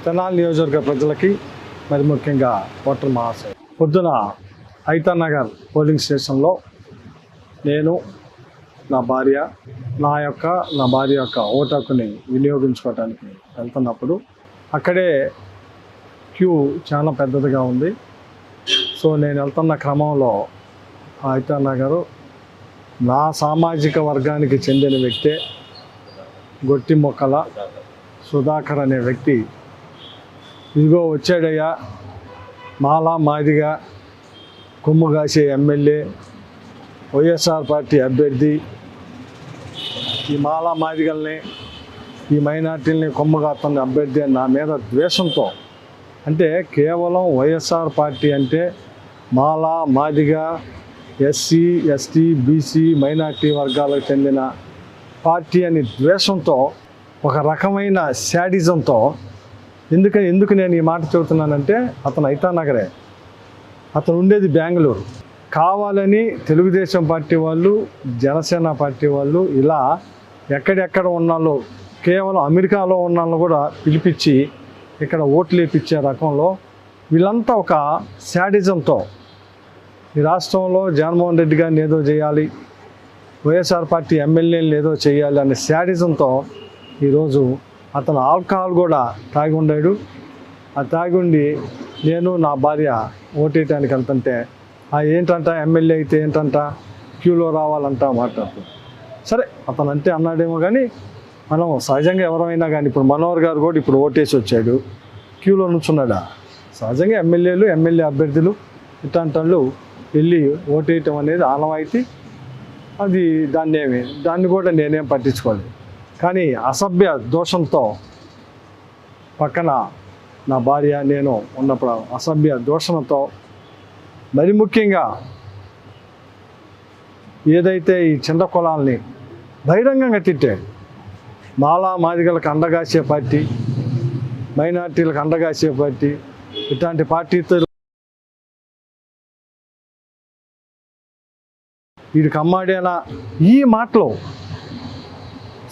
తెనాలి నియోజకవర్గ ప్రజలకి మరి ముఖ్యంగా ఓటర్ మహాశయ పొద్దున ఐతార్ నగర్ పోలింగ్ స్టేషన్లో నేను నా భార్య యొక్క ఓటు హక్కుని వినియోగించుకోవడానికి వెళ్తున్నప్పుడు అక్కడే క్యూ చాలా పెద్దదిగా ఉంది. సో నేను వెళ్తున్న క్రమంలో ఐతార్ నగర్ నా సామాజిక వర్గానికి చెందిన వ్యక్తే గొట్టి మొక్కల సుధాకర్ అనే వ్యక్తి ఇదిగో వచ్చాడయ్యా, మాలా మాదిగా కొమ్ము కాసే ఎమ్మెల్యే, వైఎస్ఆర్ పార్టీ అభ్యర్థి, ఈ మాలా మాదిగల్ని ఈ మైనార్టీలని కొమ్ము కాస్తున్న అభ్యర్థి అని నా మీద ద్వేషంతో, అంటే కేవలం వైఎస్ఆర్ పార్టీ అంటే మాలా Madiga SC ST BC minority వర్గాలకు చెందిన పార్టీ అని ద్వేషంతో, ఒక రకమైన శాడిజంతో, ఎందుకు నేను ఈ మాట చెబుతున్నానంటే అతను ఐతార్ నగరే, అతను ఉండేది బెంగళూరు. కావాలని తెలుగుదేశం పార్టీ వాళ్ళు, జనసేన పార్టీ వాళ్ళు ఇలా ఎక్కడెక్కడ ఉన్నాలో, కేవలం అమెరికాలో ఉన్నాళ్ళు కూడా పిలిపించి ఇక్కడ ఓట్లు వేయించే రకంలో వీళ్ళంతా ఒక శాడిజంతో ఈ రాష్ట్రంలో జగన్మోహన్ రెడ్డి గారిని ఏదో చేయాలి, వైఎస్ఆర్ పార్టీ ఎమ్మెల్యేలు ఏదో చేయాలి అనే శాడిజంతో ఈరోజు అతను ఆల్కహాల్ కూడా తాగి ఉండాడు. ఆ తాగి ఉండి నేను నా భార్య ఓటేయటానికి వెళ్తుంటే ఏంటంట ఎమ్మెల్యే అయితే ఏంటంట క్యూలో రావాలంట మాట్లాడుతుంది. సరే అతను అంటే అన్నాడేమో కానీ మనం సహజంగా ఎవరైనా కానీ ఇప్పుడు మనోహర్ గారు కూడా ఇప్పుడు ఓటేసి వచ్చాడు, క్యూలో నుంచున్నాడా? సహజంగా ఎమ్మెల్యే అభ్యర్థులు ఇట్లాంటి వాళ్ళు వెళ్ళి ఓటేయటం అనేది ఆనవాయితీ. అది దాన్ని కూడా నేనేం పట్టించుకోలేదు. కానీ అసభ్య దోషంతో పక్కన నా భార్య నేను ఉన్నప్పుడు అసభ్య దోషంతో, మరి ముఖ్యంగా ఏదైతే ఈ చిన్న కులాల్ని బహిరంగంగా తిట్టాడు, మాలా మాదిగలకు అండగాసే పార్టీ, మైనార్టీలకు అండగాసే పార్టీ, ఇట్లాంటి పార్టీతో వీడికి అమ్మాడేనా ఈ మాటలు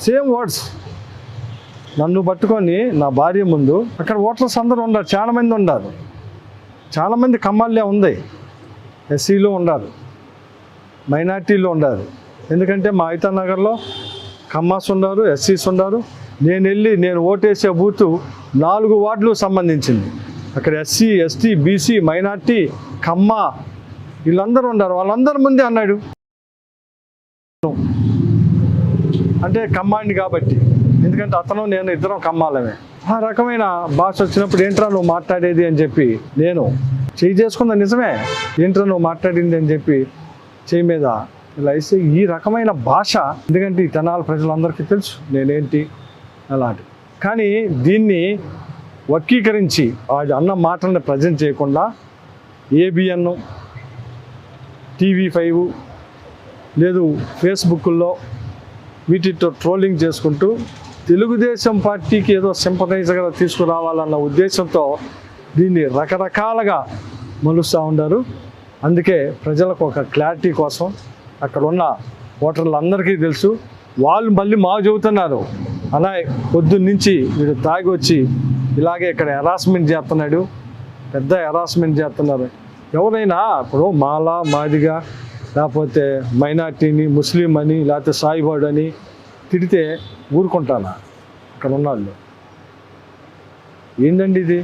సేమ్ వర్డ్స్ నన్ను పట్టుకొని నా భార్య ముందు, అక్కడ ఓటర్స్ అందరూ ఉన్నారు, చాలామంది ఉన్నారు, చాలామంది కమ్మాళ్ళే ఉంది, ఎస్సీలో ఉన్నారు, మైనార్టీలో ఉన్నారు. ఎందుకంటే మా ఐతార్ నగర్లో కమ్మాస్ ఉన్నారు, ఎస్సీస్ ఉన్నారు. నేను ఓటేసే బూతు 4 వార్డులు సంబంధించింది. అక్కడ ఎస్సీ ఎస్టీ బీసీ మైనార్టీ కమ్మ వీళ్ళందరూ ఉన్నారు. వాళ్ళందరి ముందే అన్నాడు, అంటే కమ్మాండి కాబట్టి, ఎందుకంటే అతను నేను ఇద్దరం కమ్మాలమే. ఆ రకమైన భాష వచ్చినప్పుడు ఏంట్రా నువ్వు మాట్లాడేది అని చెప్పి నేను చేయి చేసుకుందా, నిజమే ఏంట్రా నువ్వు మాట్లాడింది అని చెప్పి చేయి మీద ఇలా వేసి ఈ రకమైన భాష, ఎందుకంటే ఈ తెనాలి ప్రజలందరికీ తెలుసు నేనేంటి అలాంటి. కానీ దీన్ని వక్రీకరించి వాడు అన్న మాటలను ప్రజెంట్ చేయకుండా ఏబిఎన్, TV5 లేదు ఫేస్బుక్లో వీటితో ట్రోలింగ్ చేసుకుంటూ తెలుగుదేశం పార్టీకి ఏదో సింపథైజర్గా తీసుకురావాలన్న ఉద్దేశంతో దీన్ని రకరకాలుగా మలుస్తూ ఉన్నారు. అందుకే ప్రజలకు ఒక క్లారిటీ కోసం అక్కడ ఉన్న ఓటర్లందరికీ తెలుసు. వాళ్ళు మళ్ళీ చెబుతున్నారు, అలా పొద్దున్నుంచి వీడు తాగి వచ్చి ఇలాగే ఇక్కడ హెరాస్మెంట్ చేస్తున్నాడు, పెద్ద హెరాస్మెంట్ చేస్తున్నారు. ఎవరైనా ఇప్పుడు మాలా మాదిగా లేకపోతే మైనార్టీని ముస్లిం అని లేకపోతే సాయిబాడు అని తిడితే ఊరుకుంటానా? అక్కడ ఉన్నాళ్ళు ఏందండి ఇది?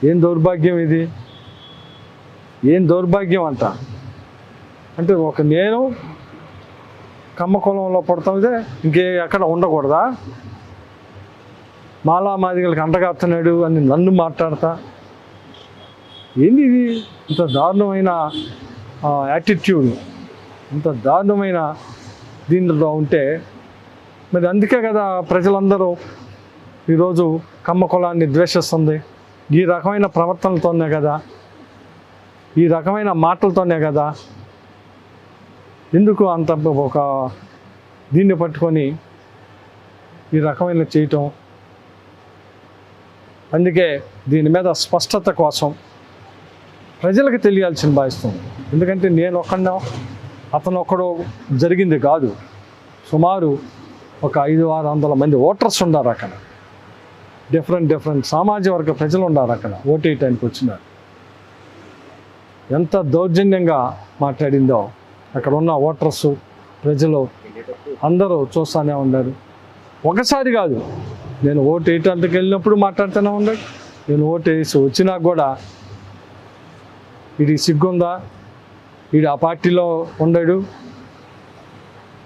ఏం దౌర్భాగ్యం ఇది? ఏం దౌర్భాగ్యం అంట. అంటే నేను కమ్మ కులంలో పడుతుంది, ఎక్కడ ఉండకూడదా? మాలా మాదిగలకు అంటగాస్తున్నాడు అని నన్ను మాట్లాడతా, ఏంది ఇది? ఇంత దారుణమైన యాటిట్యూడ్, ఇంత దారుణమైన దీనిలో ఉంటే మరి అందుకే కదా ప్రజలందరూ ఈరోజు కమ్మ కులాన్ని ద్వేషిస్తుంది. ఈ రకమైన ప్రవర్తనలతోనే కదా, ఈ రకమైన మాటలతోనే కదా. ఎందుకు అంత ఒక దీన్ని పట్టుకొని ఈ రకమైన చేయటం? అందుకే దీని మీద స్పష్టత కోసం ప్రజలకు తెలియాల్సిన భావిస్తుంది. ఎందుకంటే నేను ఒక్కడో అతను ఒక్కడో జరిగింది కాదు, సుమారు ఒక 500-600 మంది ఓటర్స్ ఉన్నారు అక్కడ. డిఫరెంట్ సామాజిక వర్గ ప్రజలు ఉన్నారు అక్కడ ఓటేయటానికి వచ్చినారు. ఎంత దౌర్జన్యంగా మాట్లాడిందో అక్కడ ఉన్న ఓటర్సు ప్రజలు అందరూ చూస్తూనే ఉన్నారు. ఒకసారి కాదు, నేను ఓటు వేయటానికి వెళ్ళినప్పుడు మాట్లాడుతూనే ఉన్నాడు. నేను ఓటు వేసి వచ్చినా కూడా ఇది సిగ్గుందా, వీడు ఆ పార్టీలో ఉండడు,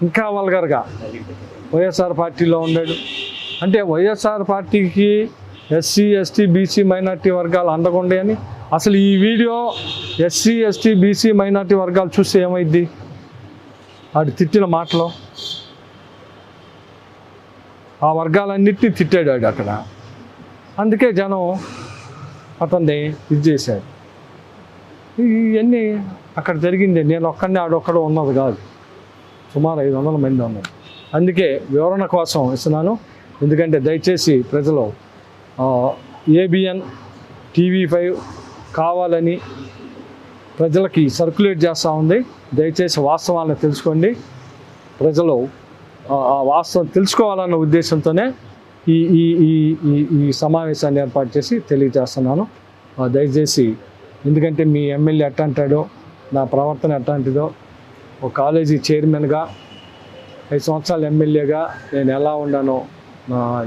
ఇంకా వల్గర్గా వైఎస్ఆర్ పార్టీలో ఉన్నాడు అంటే వైఎస్ఆర్ పార్టీకి ఎస్సీ ఎస్టీ బీసీ మైనార్టీ వర్గాలు అందకుండే అని. అసలు ఈ video SC ST BC minority వర్గాలు చూస్తే ఏమైద్ది? వాడు తిట్టిన మాటలు ఆ వర్గాలన్నిటినీ తిట్టాడు వాడు అక్కడ. అందుకే జనం అతన్ని ఇది చేశాడు. ఇవన్నీ అక్కడ జరిగింది. నేను ఒక్కడిని ఆడొక్కడో ఉన్నది కాదు, సుమారు 500 మంది ఉన్నారు. అందుకే వివరణ కోసం ఇస్తున్నాను. ఎందుకంటే దయచేసి ప్రజలు ABN TV5 కావాలని ప్రజలకి సర్క్యులేట్ చేస్తూ ఉంది. దయచేసి వాస్తవాలను తెలుసుకోండి. ప్రజలు ఆ వాస్తవం తెలుసుకోవాలన్న ఉద్దేశంతోనే ఈ ఈ ఈ ఈ సమావేశాన్ని ఏర్పాటు చేసి తెలియజేస్తున్నాను. దయచేసి, ఎందుకంటే మీ ఎమ్మెల్యే ఎట్లా అంటాడో, నా ప్రవర్తన ఎట్లాంటిదో, ఒక కాలేజీ చైర్మన్గా 5 సంవత్సరాల ఎమ్మెల్యేగా నేను ఎలా ఉన్నానో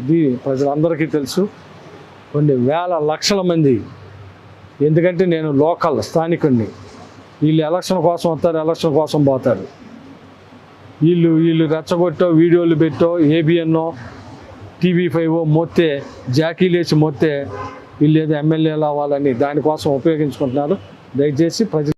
ఇది ప్రజలందరికీ తెలుసు. కొన్ని వేల లక్షల మంది, ఎందుకంటే నేను లోకల్ స్థానికుడిని, వీళ్ళు ఎలక్షన్ కోసం వస్తారు, ఎలక్షన్ కోసం పోతారు. వీళ్ళు రెచ్చగొట్టో వీడియోలు పెట్టో ABN TV5 మొత్తే జాకీలేసి మొత్తే వీళ్ళు ఏదో ఎమ్మెల్యేలు అవ్వాలని దానికోసం ఉపయోగించుకుంటున్నారు. దయచేసి